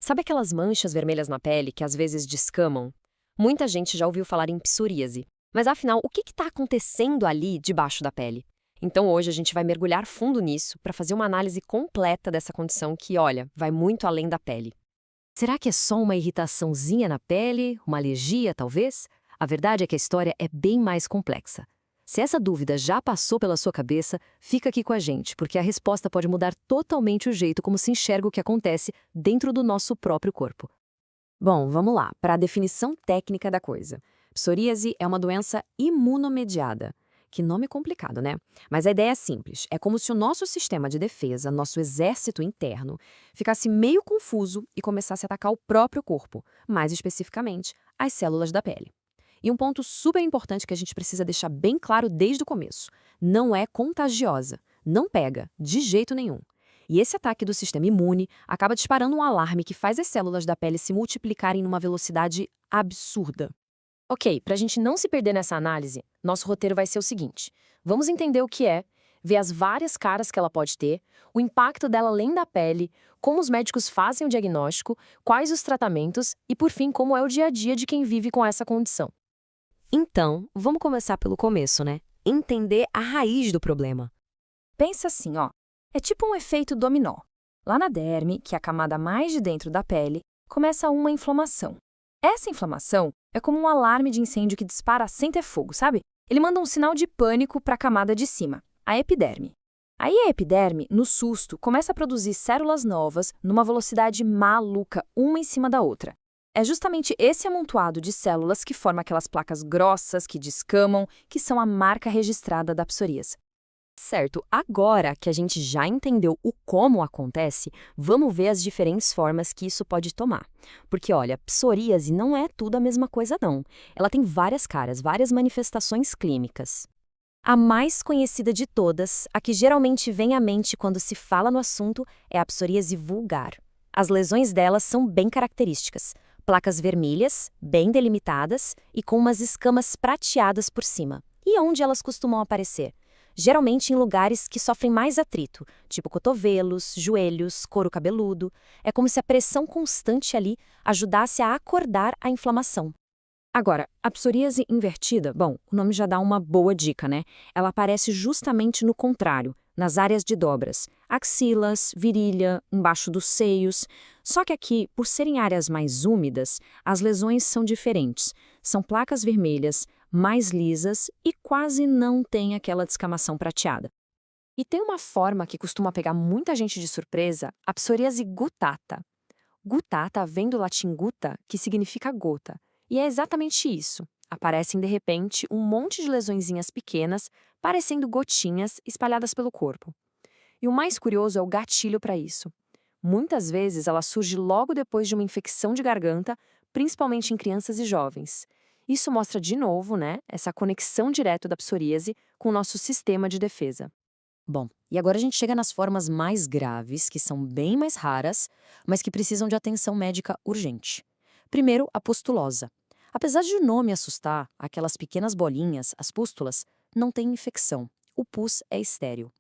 Sabe aquelas manchas vermelhas na pele que às vezes descamam? Muita gente já ouviu falar em psoríase. Mas afinal, o que está acontecendo ali debaixo da pele? Então hoje a gente vai mergulhar fundo nisso para fazer uma análise completa dessa condição que, olha, vai muito além da pele. Será que é só uma irritaçãozinha na pele? Uma alergia, talvez? A verdade é que a história é bem mais complexa. Se essa dúvida já passou pela sua cabeça, fica aqui com a gente, porque a resposta pode mudar totalmente o jeito como se enxerga o que acontece dentro do nosso próprio corpo. Bom, vamos lá, para a definição técnica da coisa. Psoríase é uma doença imunomediada. Que nome complicado, né? Mas a ideia é simples. É como se o nosso sistema de defesa, nosso exército interno, ficasse meio confuso e começasse a atacar o próprio corpo, mais especificamente, as células da pele. E um ponto super importante que a gente precisa deixar bem claro desde o começo: não é contagiosa, não pega, de jeito nenhum. E esse ataque do sistema imune acaba disparando um alarme que faz as células da pele se multiplicarem numa velocidade absurda. Ok, para a gente não se perder nessa análise, nosso roteiro vai ser o seguinte: vamos entender o que é, ver as várias caras que ela pode ter, o impacto dela além da pele, como os médicos fazem o diagnóstico, quais os tratamentos e, por fim, como é o dia a dia de quem vive com essa condição. Então, vamos começar pelo começo, né? Entender a raiz do problema. Pensa assim, ó. É tipo um efeito dominó. Lá na derme, que é a camada mais de dentro da pele, começa uma inflamação. Essa inflamação é como um alarme de incêndio que dispara sem ter fogo, sabe? Ele manda um sinal de pânico para a camada de cima, a epiderme. Aí a epiderme, no susto, começa a produzir células novas numa velocidade maluca, uma em cima da outra. É justamente esse amontoado de células que forma aquelas placas grossas que descamam, que são a marca registrada da psoríase. Certo, agora que a gente já entendeu o como acontece, vamos ver as diferentes formas que isso pode tomar. Porque, olha, psoríase não é tudo a mesma coisa, não. Ela tem várias caras, várias manifestações clínicas. A mais conhecida de todas, a que geralmente vem à mente quando se fala no assunto, é a psoríase vulgar. As lesões delas são bem características. Placas vermelhas, bem delimitadas e com umas escamas prateadas por cima. E onde elas costumam aparecer? Geralmente em lugares que sofrem mais atrito, tipo cotovelos, joelhos, couro cabeludo. É como se a pressão constante ali ajudasse a acordar a inflamação. Agora, a psoríase invertida, bom, o nome já dá uma boa dica, né? Ela aparece justamente no contrário, nas áreas de dobras, axilas, virilha, embaixo dos seios. Só que aqui, por serem áreas mais úmidas, as lesões são diferentes. São placas vermelhas, mais lisas e quase não tem aquela descamação prateada. E tem uma forma que costuma pegar muita gente de surpresa, a psoríase gutata. Gutata vem do latim gutta, que significa gota. E é exatamente isso. Aparecem de repente um monte de lesõezinhas pequenas, parecendo gotinhas espalhadas pelo corpo. E o mais curioso é o gatilho para isso. Muitas vezes ela surge logo depois de uma infecção de garganta, principalmente em crianças e jovens. Isso mostra de novo, né, essa conexão direta da psoríase com o nosso sistema de defesa. Bom, e agora a gente chega nas formas mais graves, que são bem mais raras, mas que precisam de atenção médica urgente. Primeiro, a pustulosa. Apesar de o nome assustar, aquelas pequenas bolinhas, as pústulas, não têm infecção. O pus é estéril.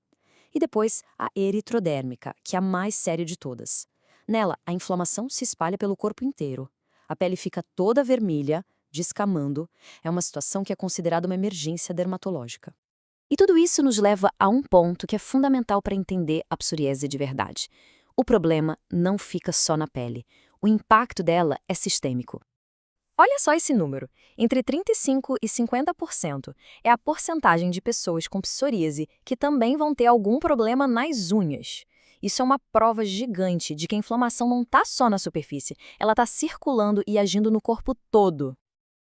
E depois, a eritrodérmica, que é a mais séria de todas. Nela, a inflamação se espalha pelo corpo inteiro. A pele fica toda vermelha, descamando. É uma situação que é considerada uma emergência dermatológica. E tudo isso nos leva a um ponto que é fundamental para entender a psoríase de verdade. O problema não fica só na pele. O impacto dela é sistêmico. Olha só esse número. Entre 35% e 50% é a porcentagem de pessoas com psoríase que também vão ter algum problema nas unhas. Isso é uma prova gigante de que a inflamação não está só na superfície, ela está circulando e agindo no corpo todo.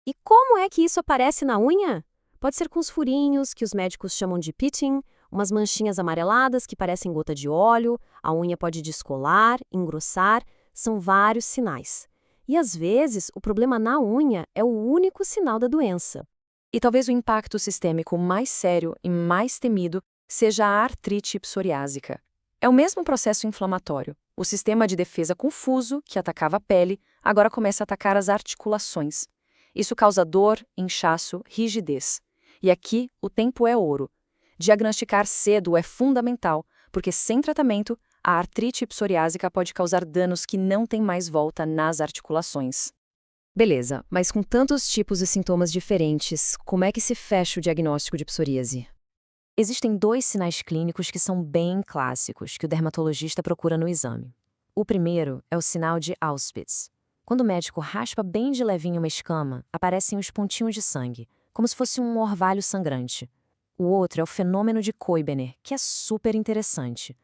E como é que isso aparece na unha? Pode ser com os furinhos, que os médicos chamam de pitting, umas manchinhas amareladas que parecem gota de óleo, a unha pode descolar, engrossar, são vários sinais. E às vezes, o problema na unha é o único sinal da doença. E talvez o impacto sistêmico mais sério e mais temido seja a artrite psoriásica. É o mesmo processo inflamatório. O sistema de defesa confuso, que atacava a pele, agora começa a atacar as articulações. Isso causa dor, inchaço, rigidez. E aqui, o tempo é ouro. Diagnosticar cedo é fundamental, porque sem tratamento, A artrite psoriásica pode causar danos que não têm mais volta nas articulações. Beleza, mas com tantos tipos e sintomas diferentes, como é que se fecha o diagnóstico de psoríase? Existem 2 sinais clínicos que são bem clássicos que o dermatologista procura no exame. O primeiro é o sinal de Auspitz. Quando o médico raspa bem de levinho uma escama, aparecem os pontinhos de sangue, como se fosse um orvalho sangrante. O outro é o fenômeno de Koebener, que é super interessante.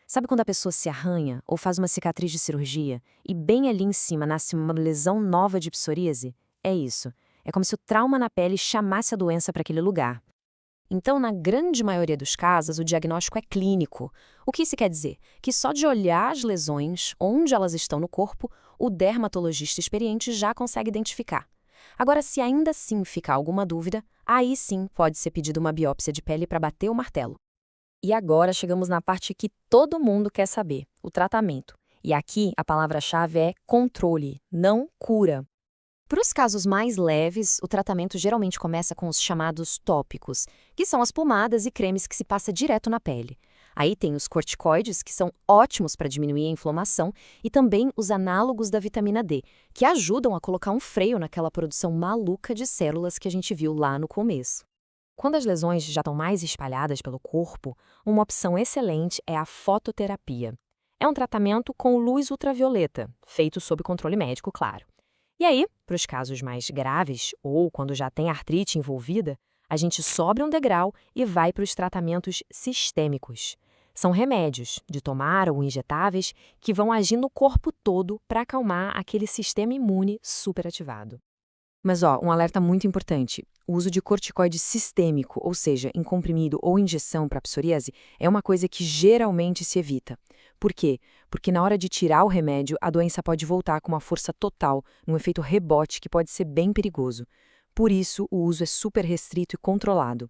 Sabe quando a pessoa se arranha ou faz uma cicatriz de cirurgia e bem ali em cima nasce uma lesão nova de psoríase? É isso. É como se o trauma na pele chamasse a doença para aquele lugar. Então, na grande maioria dos casos, o diagnóstico é clínico. O que isso quer dizer? Que só de olhar as lesões, onde elas estão no corpo, o dermatologista experiente já consegue identificar. Agora, se ainda assim ficar alguma dúvida, aí sim pode ser pedida uma biópsia de pele para bater o martelo. E agora chegamos na parte que todo mundo quer saber, o tratamento. E aqui a palavra-chave é controle, não cura. Para os casos mais leves, o tratamento geralmente começa com os chamados tópicos, que são as pomadas e cremes que se passa direto na pele. Aí tem os corticoides, que são ótimos para diminuir a inflamação, e também os análogos da vitamina D, que ajudam a colocar um freio naquela produção maluca de células que a gente viu lá no começo. Quando as lesões já estão mais espalhadas pelo corpo, uma opção excelente é a fototerapia. É um tratamento com luz ultravioleta, feito sob controle médico, claro. E aí, para os casos mais graves, ou quando já tem artrite envolvida, a gente sobe um degrau e vai para os tratamentos sistêmicos. São remédios, de tomar ou injetáveis, que vão agir no corpo todo para acalmar aquele sistema imune superativado. Mas, um alerta muito importante. O uso de corticoide sistêmico, ou seja, em comprimido ou injeção para psoríase, é uma coisa que geralmente se evita. Por quê? Porque na hora de tirar o remédio, a doença pode voltar com uma força total, num efeito rebote que pode ser bem perigoso. Por isso, o uso é super restrito e controlado.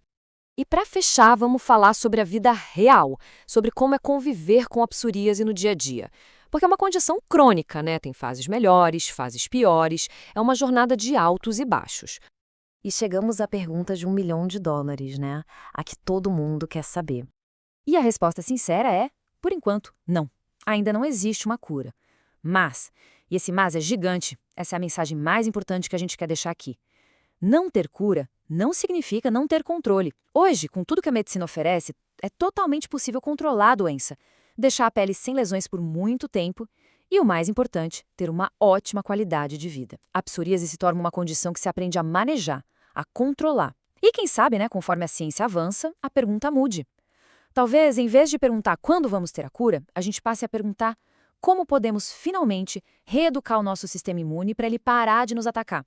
E para fechar, vamos falar sobre a vida real, sobre como é conviver com a psoríase no dia a dia. Porque é uma condição crônica, né? Tem fases melhores, fases piores, é uma jornada de altos e baixos. E chegamos à pergunta de $1 milhão, né? A que todo mundo quer saber. E a resposta sincera é, por enquanto, não. Ainda não existe uma cura. Mas, e esse mas é gigante, essa é a mensagem mais importante que a gente quer deixar aqui. Não ter cura não significa não ter controle. Hoje, com tudo que a medicina oferece, é totalmente possível controlar a doença, deixar a pele sem lesões por muito tempo e, o mais importante, ter uma ótima qualidade de vida. A psoríase se torna uma condição que se aprende a manejar, a controlar. E quem sabe, né, conforme a ciência avança, a pergunta mude. Talvez, em vez de perguntar quando vamos ter a cura, a gente passe a perguntar como podemos finalmente reeducar o nosso sistema imune para ele parar de nos atacar.